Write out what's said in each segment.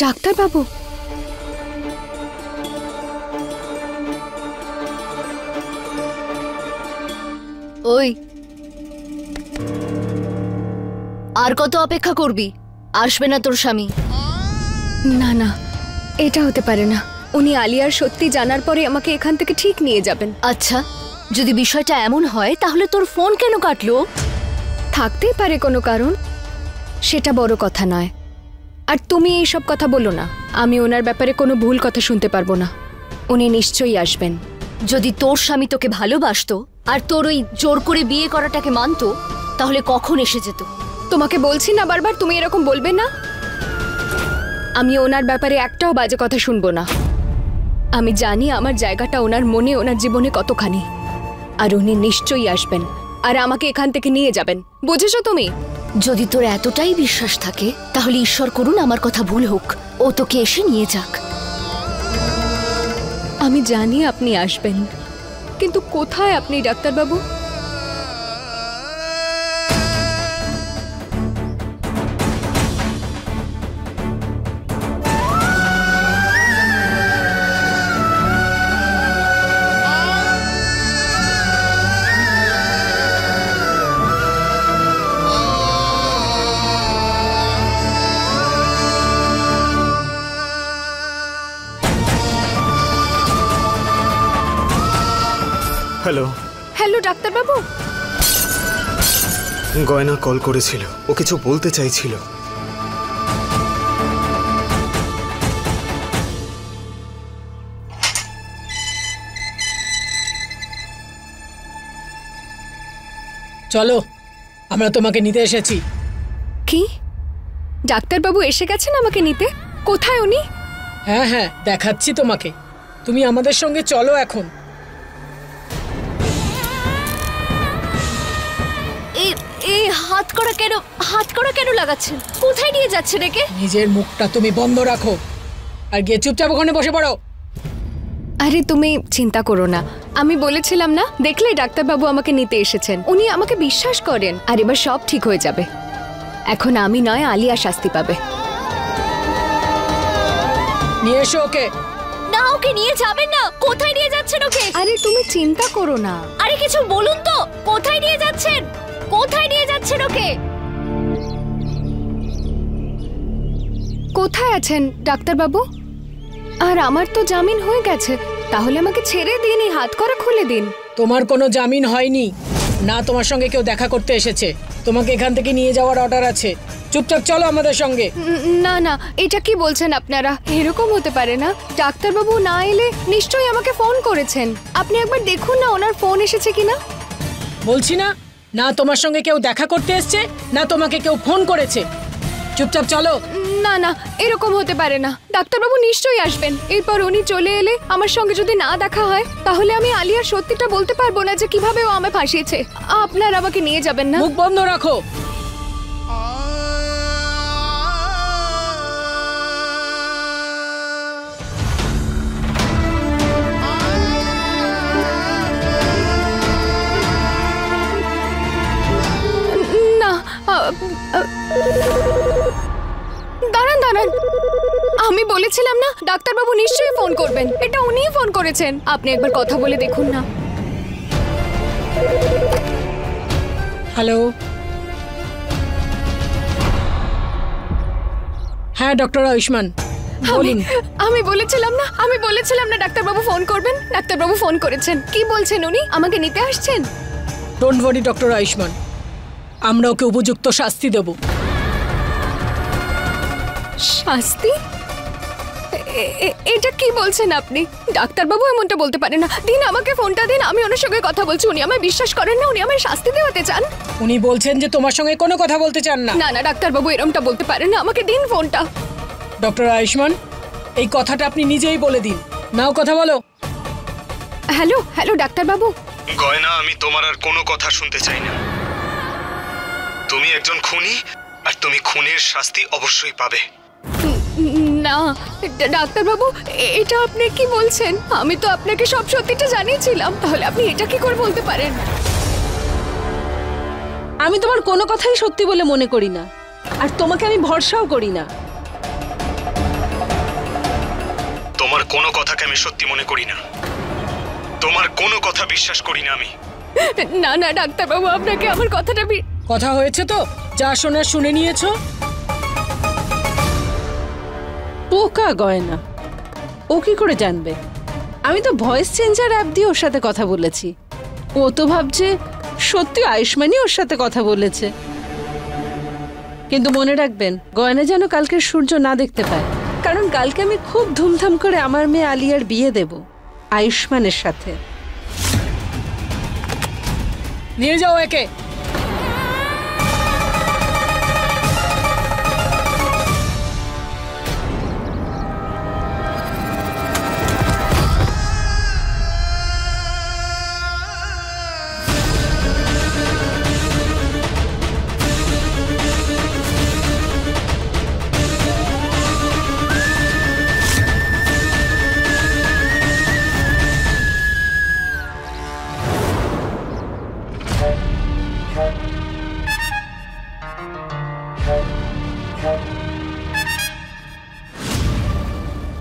Doctor বাবু, ওই আর কত অপেক্ষা করবি? আসবে না তোর স্বামী? না না, এটা হতে পারে না। উনি আলিয়ার সত্যি জানার পরে আমাকে এখান থেকে ঠিক নিয়ে যাবেন। আচ্ছা, যদি বিষয়টা এমন হয় তাহলে তোর ফোন কেন কাটলো? থাকতেই পারে কোনো কারণ, সেটা বড় কথা নয়। আর তুমি এইসব কথা বলো না, আমি ওনার ব্যাপারে কোনো ভুল কথা শুনতে পারবো না। উনি নিশ্চয়ই আসবেন। যদি তোর স্বামী তোকে ভালোবাসতো আর তোর ওই জোর করে বিয়ে করাটাকে মানতো, তাহলে কখন এসে যেত? তোমাকে বলছি না বারবার, তুমি এরকম বলবে না। আমি ওনার ব্যাপারে একটাও বাজে কথা শুনবো না। আমি জানি আমার জায়গাটা ওনার মনে, ওনার জীবনে কতখানি। আর উনি নিশ্চয়ই আসবেন আর আমাকে এখান থেকে নিয়ে যাবেন, বুঝেছো তুমি? যদি তোর এতটাই বিশ্বাস থাকে তাহলে ঈশ্বর করুন আমার কথা ভুল হোক, ও তোকে এসে নিয়ে যাক। আমি জানি আপনি আসবেন, কিন্তু কোথায় আপনি ডাক্তারবাবু? হ্যালো। হ্যালো ডাক্তারবাবু। গয়না কল করেছিল, ও কিছু বলতে চাইছিল। চলো, আমরা তোমাকে নিতে এসেছি। কি? ডাক্তারবাবু এসে গেছেন আমাকে নিতে? কোথায় উনি? হ্যাঁ হ্যাঁ, দেখাচ্ছি তোমাকে। তুমি আমাদের সঙ্গে চলো এখন। এই হাত করা কেন লাগাচ্ছেন? কোথায় নিয়ে যাচ্ছে রেখে? নিজের মুখটা তুমি বন্ধ রাখো আর গিয়ে চুপচাপ ওখানে বসে পড়ো। আরে তুমি চিন্তা করো না, আমি বলেছিলাম না, দেখলে ডাক্তারবাবু আমাকে নিতে এসেছেন। উনি আমাকে বিশ্বাস করেন আর এবার সব ঠিক হয়ে যাবে। এখন আমি নয়, আলিয়া শাস্তি পাবে। নিয়ে এসো ওকে। না, ওকে নিয়ে যাবেন না। কোথায় নিয়ে যাচ্ছেন ওকে? আরে তুমি চিন্তা করো না। আরে কিছু বলুন তো, কোথায় নিয়ে যাচ্ছেন? কোথায় নিয়ে যাচ্ছেন ওকে? কোথায় আছেন ডাক্তারবাবু? আর আমার তো জামিন হয়ে গেছে, তাহলে আমাকে ছেড়ে দিন, এই হাত করা খুলে দিন। তোমার কোনো জামিন হয়নি না, তোমার সঙ্গে কেউ দেখা করতে এসেছে। তোমাকে এখান থেকে নিয়ে যাওয়ার অর্ডার আছে। চুপচাপ চলো আমাদের সঙ্গে। না না, এটা কি বলছেন আপনারা? এরকম হতে পারে না। ডাক্তারবাবু না এলে নিশ্চয়ই আমাকে ফোন করেছেন। আপনি একবার দেখুন না ওনার ফোন এসেছে কিনা। বলছি না, না তোমার সঙ্গে কেউ দেখা করতে এসছে, না তোমাকে কেউ ফোন করেছে। চুপচাপ চলো। না না, এরকম হতে পারে না। ডাক্তারবাবু নিশ্চয়ই আসবেন। এরপর উনি চলে এলে আমার সঙ্গে যদি না দেখা হয়, তাহলে আমি আলিয়ার সত্যিটা বলতে পারবো না যে কিভাবে ও আমায় ফাঁসিয়েছে। আপনার আমাকে নিয়ে যাবেন না। মুখ বন্ধ রাখো। না, দাঁড়ান দাঁড়ান, আমি বলেছিলাম না ডাক্তারবাবু নিশ্চয়ই ফোন করবেন। এটা উনিই ফোন করেছেন। আপনি একবার কথা বলে দেখুন না। হ্যালো। হ্যাঁ ডক্টর আয়ুষ্মান বলুন। আমি বলেছিলাম না ডাক্তারবাবু ফোন করবেন। ডাক্তারবাবু ফোন করেছেন। কি বলছেন উনি? আমাকে নিতে আসছেন? ডোন্ট ওয়ারি ডক্টর আয়ুষ্মান, আমরা ওকে উপযুক্ত শাস্তি দেব। শাস্তি? এটা কি বলছেন আপনি? ডাক্তারবাবু এমনটা বলতে পারেন না। দিন আমাকে ফোনটা দিন, আমি ওনার সঙ্গে কথা বলছি। উনি আমায় বিশ্বাস করেন না, উনি আমায় শাস্তি দেওয়াতে চান। উনি বলছেন যে তোমার সঙ্গে কোনো কথা বলতে চান না। না না ডাক্তারবাবু, এরমটা বলতে পারেন না। আমাকে দিন ফোনটা। ডক্টর আয়ুষ্মান, এই কথাটা আপনি নিজেই বলে দিন। নাও কথা বলো। হ্যালো হ্যালো ডাক্তারবাবু। গয়না, আমি তোমার আর কোনো কথা শুনতে চাই না। তুমি একজন খুনি আর তুমি খুনের শাস্তি অবশ্যই পাবে। না ডাক্তারবাবু, এটা আপনি কি বলছেন? আমি তো আপনাকে সব সত্যিটা জানিয়েছিলাম। তাহলে আপনি এটা কি করে বলতে পারেন? আমি তোমার কোনো কথাই সত্যি বলে মনে করি না, আর তোমাকে আমি ভরসাও করি না। তোমার কোনো কথাকে আমি সত্যি মনে করি না, তোমার কোনো কথা বিশ্বাস করি না আমি। না না ডাক্তারবাবু, আপনাকে আমার কথাটা কথা হয়েছে তো, যা শোনার শুনে নিয়েছো। পোকা গয়না, ও কি করে জানবে? আমি তো ভয়েস চেঞ্জার অ্যাপ দিয়ে ওর সাথে কথা বলেছি। ও তো ভাবছে সত্যি আয়ুষ্মানই ওর সাথে কথা বলেছে। কিন্তু মনে রাখবেন, গয়না যেন কালকে সূর্য না দেখতে পায়, কারণ কালকে আমি খুব ধুমধাম করে আমার মেয়ে আলিয়ার বিয়ে দেব আয়ুষ্মানের সাথে। নিয়ে যাও একে।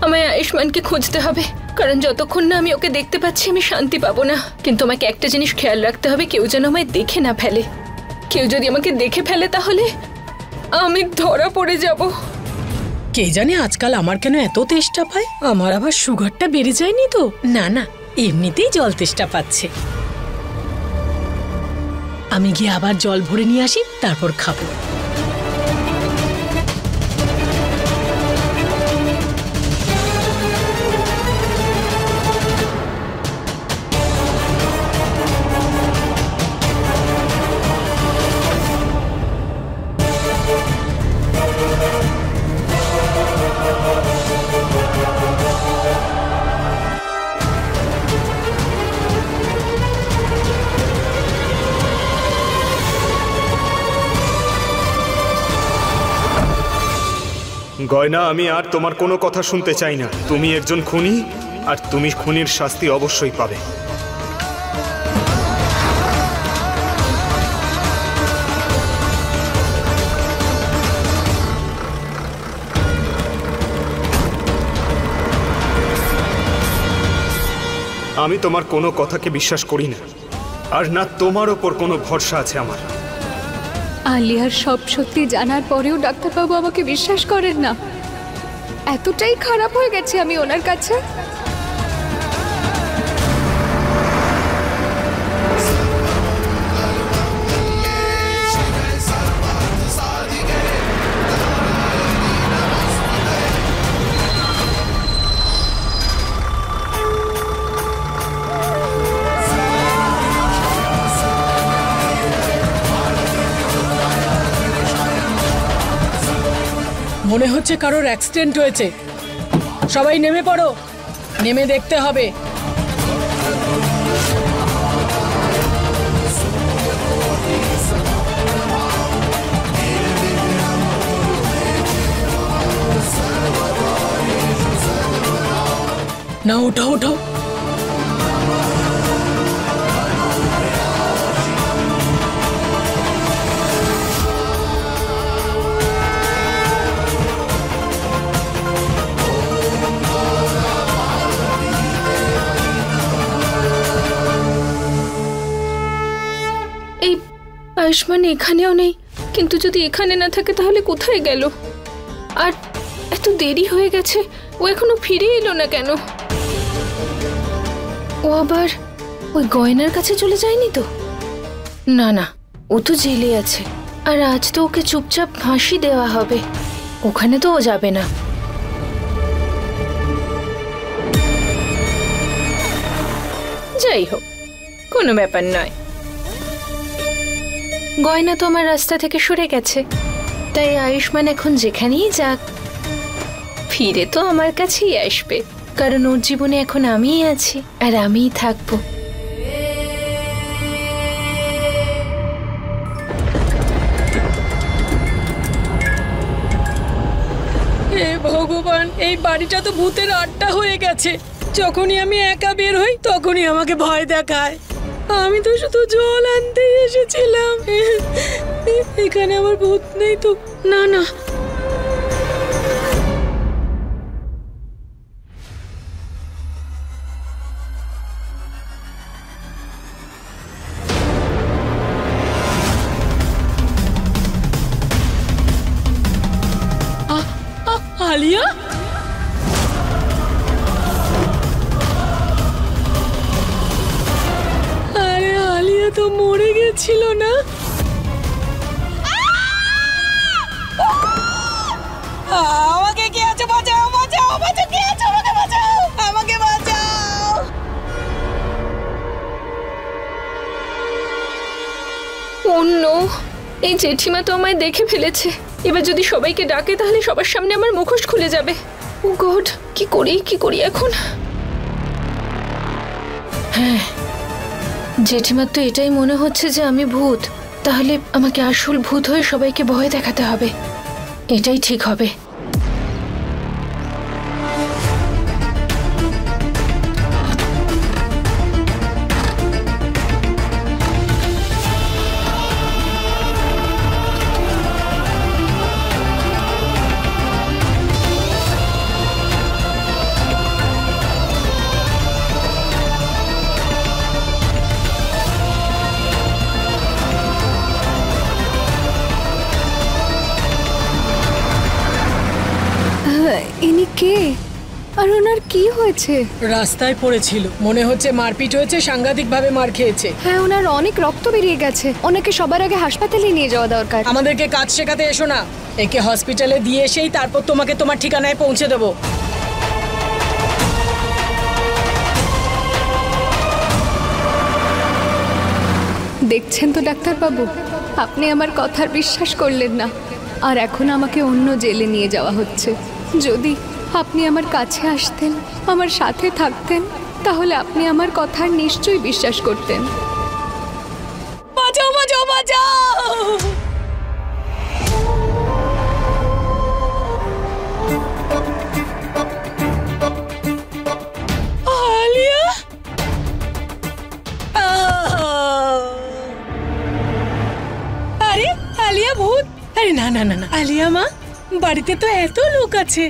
আমায় আয়ুষ্মানকে খুঁজতে হবে, কারণ যতক্ষণ না আমি ওকে দেখতে পাচ্ছি আমি শান্তি পাবো না। কিন্তু আমাকে একটা জিনিস খেয়াল রাখতে হবে, কেউ যেন আমায় দেখে না ফেলে। কেউ যদি আমাকে দেখে ফেলে তাহলে আমি ধরা পড়ে যাব। কে জানে আজকাল আমার কেন এত তেষ্টা পায়? আমার আবার সুগারটা বেড়ে যায়নি তো? না না, এমনিতেই জল তেষ্টা পাচ্ছে। আমি গিয়ে আবার জল ভরে নিয়ে আসি, তারপর খাবো। গয়না, আমি আর তোমার কোনো কথা শুনতে চাই না। তুমি একজন খুনি, আর তুমি খুনির শাস্তি অবশ্যই পাবে। আমি তোমার কোনো কথাকে বিশ্বাস করি না, আর না তোমার ওপর কোনো ভরসা আছে আমার। আলিয়ার সব সত্যি জানার পরেও ডাক্তারবাবু আমাকে বিশ্বাস করেন না। এতটাই খারাপ হয়ে গেছে আমি ওনার কাছে। মনে হচ্ছে কারোর অ্যাক্সিডেন্ট হয়েছে। সবাই নেমে পড়ো, নেমে দেখতে হবে। না, ওঠো ওঠো। আয়ুষ্মান এখানেও নেই, কিন্তু যদি এখানে না থাকে তাহলে কোথায় গেল? আর এত দেরি হয়ে গেছে, ও এখনো ফিরে এলো না কেন? ও আবার ওই গয়নার কাছে চলে যায়নি তো? না না, ও তো জেলে আছে, আর আজ তো ওকে চুপচাপ ফাঁসি দেওয়া হবে। ওখানে তো ও যাবে না। যাই হোক, কোনো ব্যাপার নয়। গয়না তো আমার রাস্তা থেকে সরে গেছে, তাই আয়ুষ্মান এখন যেখানেই যাক ফিরে তো আমার কাছেই আসবে, কারণ ওর জীবনে এখন আমিই আছি আর আমিই থাকবো। হে ভগবান, এই বাড়িটা তো ভূতের আড্ডা হয়ে গেছে। যখনই আমি একা বের হই তখনই আমাকে ভয় দেখায়। আমি তো শুধু জল আনতেই এসেছিলাম। এখানে আমার ভূত নেই তো? না না, তো মরে গেছিল না? আমাকে কে আছো? বাঁচাও, বাঁচাও, বাঁচাও, কে আছো? আমাকে বাঁচাও, আমাকে বাঁচাও। অন্য এই জেঠিমা তো আমায় দেখে ফেলেছে। এবার যদি সবাইকে ডাকে তাহলে সবার সামনে আমার মুখোশ খুলে যাবে। ও গড, কি করি এখন? হ্যাঁ, জেঠিমার তো এটাই মনে হচ্ছে যে আমি ভূত। তাহলে আমাকে আসল ভূত হয়ে সবাইকে ভয় দেখাতে হবে, এটাই ঠিক হবে। ইনি কে? আর ওনার কি হয়েছে? রাস্তায় পড়েছিল, মনে হচ্ছে মারপিট হয়েছে, সাংঘাতিক ভাবে মার খেয়েছে। হ্যাঁ, ওনার অনেক রক্ত বেরিয়ে গেছে। ওনাকে সবার আগে হাসপাতালে নিয়ে যাওয়া দরকার। আমাদেরকে কাজ শেখাতে এসো না, একে হসপিটালে দিয়ে এসেই তারপর তোমাকে তোমার ঠিকানায় পৌঁছে দেবো। দেখছেন তো ডাক্তারবাবু, আপনি আমার কথার বিশ্বাস করলেন না, আর এখন আমাকে অন্য জেলে নিয়ে যাওয়া হচ্ছে। যদি আপনি আমার কাছে আসতেন, আমার সাথে থাকতেন, তাহলে আপনি আমার কথার নিশ্চয়ই বিশ্বাস করতেন। বাঁচাও, বাঁচাও, বাঁচাও। আলিয়া, আরে আলিয়া ভূত? আরে না না না না, আলিয়া মা, বাড়িতে তো এত লোক আছে,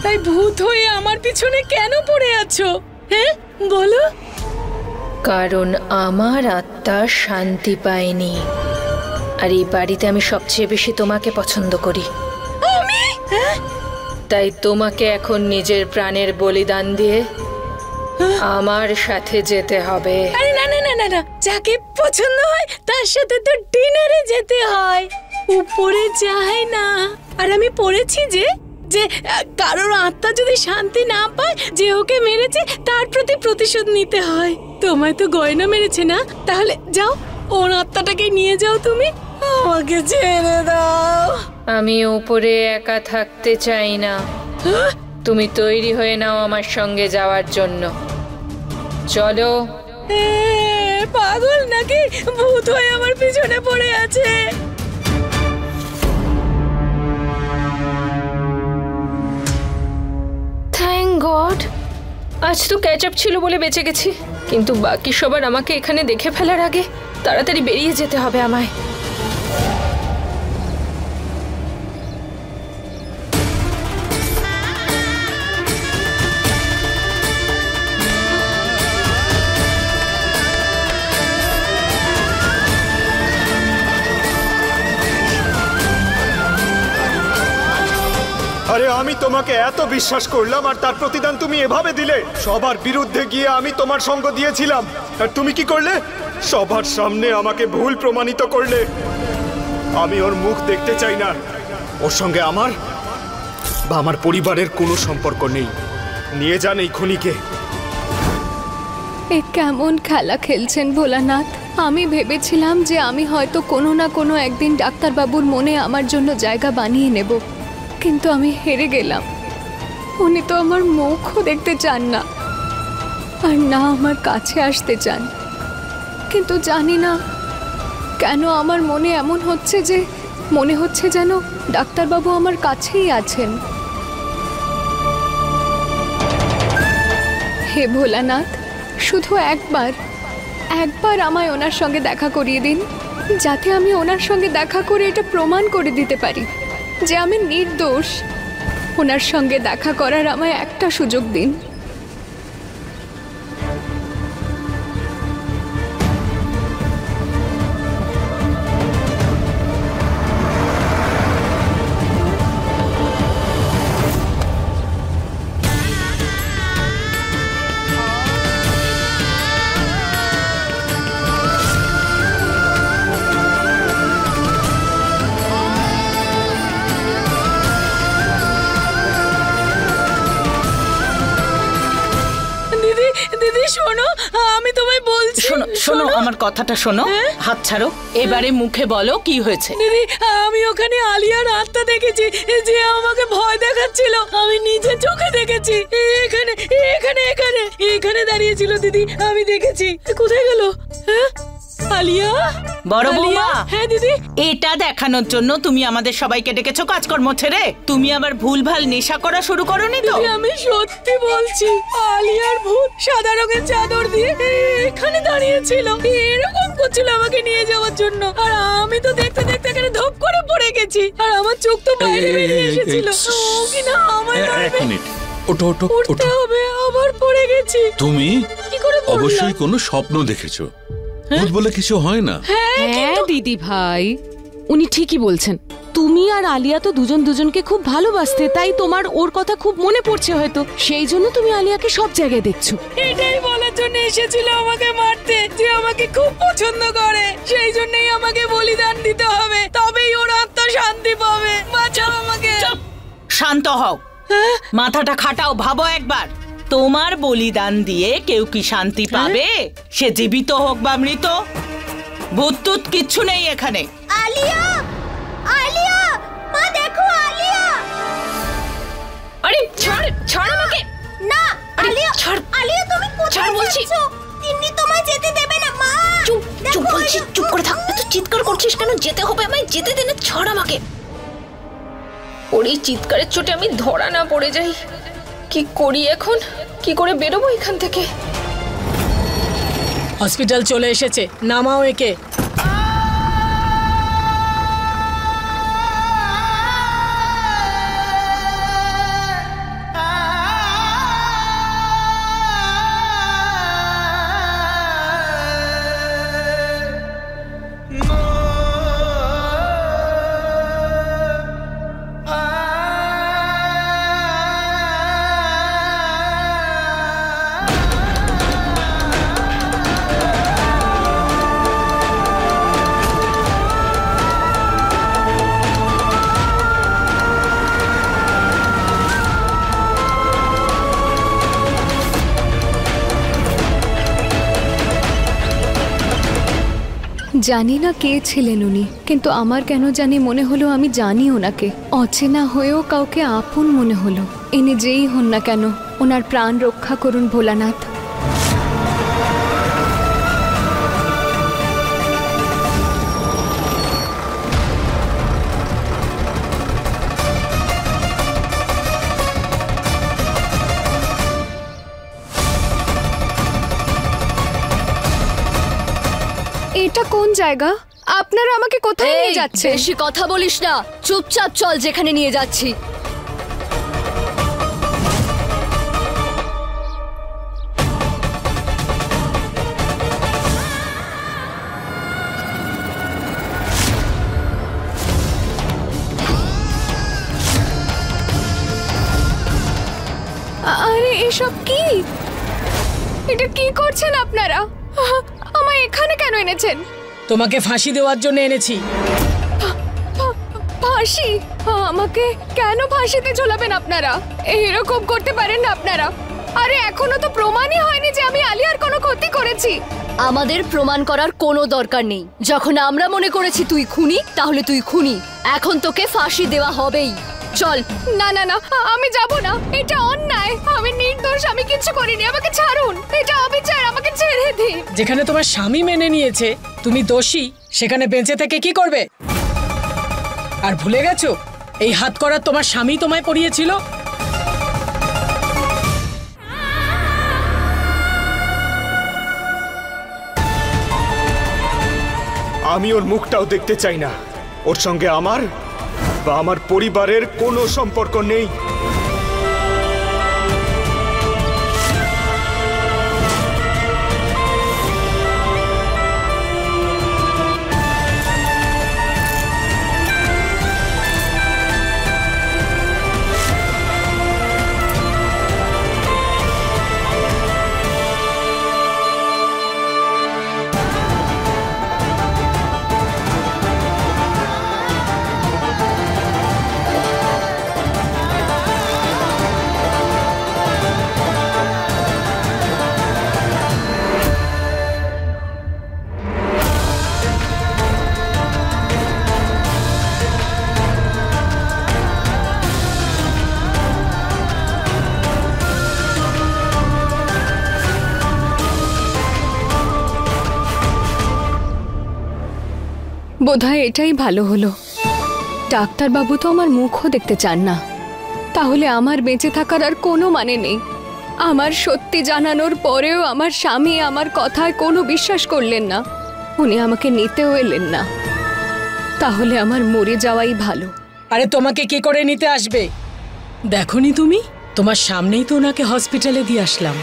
তাই ভূত হয়ে আমার পিছনে কেন পড়ে আছো? হ্যাঁ বলো। কারণ আমার আত্মা শান্তি পায়নি, আর এই বাড়িতে আমি সবচেয়ে বেশি তোমাকে পছন্দ করি। আমি? তাই তোমাকে এখন নিজের প্রাণের বলিদান দিয়ে আমার সাথে যেতে হবে। আরে না না না না না, যাকে পছন্দ হয় তার সাথে তো ডিনারে যেতে হয়, উপরে যায় না। আর আমি পড়েছি যে যে কারোর আত্মা যদি শান্তি না পায়, যে ওকে মেরেছে তার প্রতি প্রতিশোধ নিতে হয়। তোমায় তো গয়না মেরেছে না, তাহলে যাও ওর আত্মাটাকে নিয়ে যাও তুমি, আমাকে ছেড়ে দাও। আমি উপরে একা থাকতে চাই না। তুমি তৈরি হয়ে নাও আমার সঙ্গে যাওয়ার জন্য। চলো। পাগল নাকি? ভূত হয়ে আমার পিছনে পড়ে আছে। থ্যাংক গড, আজ তো ক্যাচ আপ ছিল বলে বেঁচে গেছি, কিন্তু বাকি সবার আমাকে এখানে দেখে ফেলার আগে তাড়াতাড়ি বেরিয়ে যেতে হবে আমায়। আরে আমি তোমাকে এত বিশ্বাস করলাম, আর তার প্রতিদান তুমি এভাবে দিলে। সবার বিরুদ্ধে গিয়ে আমি তোমার সঙ্গ দিয়েছিলাম, আর তুমি কি করলে? সবার সামনে আমাকে ভুল প্রমাণিত করলে। আমি ওর মুখ দেখতে চাই না। ওর সঙ্গে আমার বা আমার পরিবারের কোনো সম্পর্ক নেই। নিয়ে যান এই খুনিকে। এ কেমন খেলা খেলছেন ভোলানাথ? আমি ভেবেছিলাম যে আমি হয়তো কোনো না কোনো একদিন ডাক্তারবাবুর মনে আমার জন্য জায়গা বানিয়ে নেব, কিন্তু আমি হেরে গেলাম। উনি তো আমার মুখও দেখতে চান না, আর না আমার কাছে আসতে চান। কিন্তু জানি না কেন আমার মনে এমন হচ্ছে যে মনে হচ্ছে যেন ডাক্তারবাবু আমার কাছেই আছেন। হে ভোলানাথ, শুধু একবার আমায় ওনার সঙ্গে দেখা করিয়ে দিন, যাতে আমি ওনার সঙ্গে দেখা করে এটা প্রমাণ করে দিতে পারি যে আমি নির্দোষ। ওনার সঙ্গে দেখা করার আমায় একটা সুযোগ দিন। আমি তোমায় বলছি। শোনো শোনো আমার কথাটা শোনো। হাত ছাড়ো, এবারে মুখে বলো কি হয়েছে। দিদি, আমি ওখানে আলিয়ার আত্মা দেখেছি, যে আমাকে ভয় দেখাচ্ছিল। আমি নিজে চোখে দেখেছি। এখানে এখানে এখানে এখানে দাঁড়িয়েছিল দিদি, আমি দেখেছি। কোথায় গেল? হ্যাঁ, আলিয়া। বড় বৌমা। হ্যাঁ দিদি। এটা দেখানোর জন্য তুমি আমাদের সবাইকে ডেকেছো কাজকর্ম ছেড়ে? তুমি আবার ভুলভাল নেশা করা শুরু করোনি তো? আমি সত্যি বলছি, আলিয়ার ভূত সাদা রঙের চাদর দিয়ে এখানে দাঁড়িয়েছিল, এরকম করছিল আমাকে নিয়ে যাওয়ার জন্য। আর আমি তো দেখতে দেখতে এখানে ধপ করে পড়ে গেছি, আর আমার চোখ তো বাইরে বেরিয়ে এসেছিল। ও কিনা আমায় এক মিনিট, ওঠো ওঠো উঠতে ওঠো। হবে, আবার পড়ে গেছি। তুমি কি করে পড়লাম? অবশ্যই কোনো স্বপ্ন দেখেছো। ভূত বলে কিছু হয় না। হ্যাঁ দিদি ভাই, উনি ঠিকই বলছেন। তুমি আর আলিয়া তো দুজন দুজনকে খুব ভালোবাসতে, তাই তোমার ওর কথা খুব মনে পড়ছে হয়তো, সেই জন্য তুমি আলিয়াকে সব জায়গায় দেখছো। এটাই বলার জন্য এসেছিল আমাকে মারতে, যে আমাকে খুব পছন্দ করে। সেই জন্যই আমাকে বলিদান দিতে হবে, তবেই ওর আত্মা শান্তি পাবে। বাঁচাও আমাকে। শান্ত হও, মাথাটা খাটাও, ভাবো একবার। তোমার বলিদান দিয়ে কেউ কি শান্তি পাবে? সে জীবিত হোক বা মৃত, ভূত টুত কিচ্ছু নেই এখানে। আলিয়া, আলিয়া, মা দেখো আলিয়া। আরে ছাড়, ছাড় আমাকে। না আলিয়া, ছাড়। আলিয়া তুমি কোথায় যাচ্ছ? তিন্নি তোমায় যেতে দেবে না মা। চুপ চুপ বলছি, চুপ করে থাক। এত চিৎকার করছিস কেন? যেতে হবে আমায়, যেতে দে না, ছাড় আমাকে। ওর এই চিৎকারের চোটে আমি ধরা না পড়ে যাই। কি করি এখন? কি করে বেরোবো এখান থেকে? হসপিটাল চলে এসেছে, নামাও একে। জানি না কে ছিলেন উনি, কিন্তু আমার কেন জানি মনে হলো আমি জানি ওনাকে। অচেনা হয়েও কাউকে আপন মনে হলো। ইনি যেই হন না কেন, ওনার প্রাণ রক্ষা করুন ভোলানাথ। এটা কোন জায়গা? আপনারা আমাকে কোথায় নিয়ে যাচ্ছেন? বেশি কথা বলিস না, চুপচাপ চল যেখানে নিয়ে যাচ্ছি। আরে এসব কি? এটা কি করছেন আপনারা? আমায় এখানে কেন এনেছেন? তোমাকে ফাঁসি দেওয়ার জন্য এনেছি। ফাঁসি? আমাকে কেন ফাঁসিতে ঝোলাবেন আপনারা? এরকম করতে পারেন না আপনারা। আরে এখনো তো প্রমাণই হয়নি যে আমি আলিয়ার কোনো ক্ষতি করেছি। আমাদের প্রমাণ করার কোনো দরকার নেই। যখন আমরা মনে করেছি তুই খুনি, তাহলে তুই খুনি। এখন তোকে ফাঁসি দেওয়া হবেই। চল। না না না, আমি যাব না। এটা অন্যায়। আমি নির্দোষ, আমি কিছু করিনি। আমাকে ছাড়ুন, এটা অবিচার, আমাকে ছেড়ে দিন। যেখানে তোমার স্বামী মেনে নিয়েছে তুমি দোষী, সেখানে বেঁচে থেকে কি করবে? আর ভুলে গেছো এই হাত করা তোমার স্বামী তোমায় পরিয়েছিল? আমি ওর মুখটাও দেখতে চাই না। ওর সঙ্গে আমার বা আমার পরিবারের কোনো সম্পর্ক নেই। বোধহয় এটাই ভালো হলো। ডাক্তারবাবু তো আমার মুখও দেখতে চান না, তাহলে আমার বেঁচে থাকার আর কোনো মানে নেই। আমার সত্যি জানানোর পরেও আমার স্বামী আমার কথায় কোনো বিশ্বাস করলেন না, উনি আমাকে নিতেও এলেন না। তাহলে আমার মরে যাওয়াই ভালো। আরে তোমাকে কি করে নিতে আসবে? দেখোনি তুমি? তোমার সামনেই তো ওনাকে হসপিটালে দিয়ে আসলাম।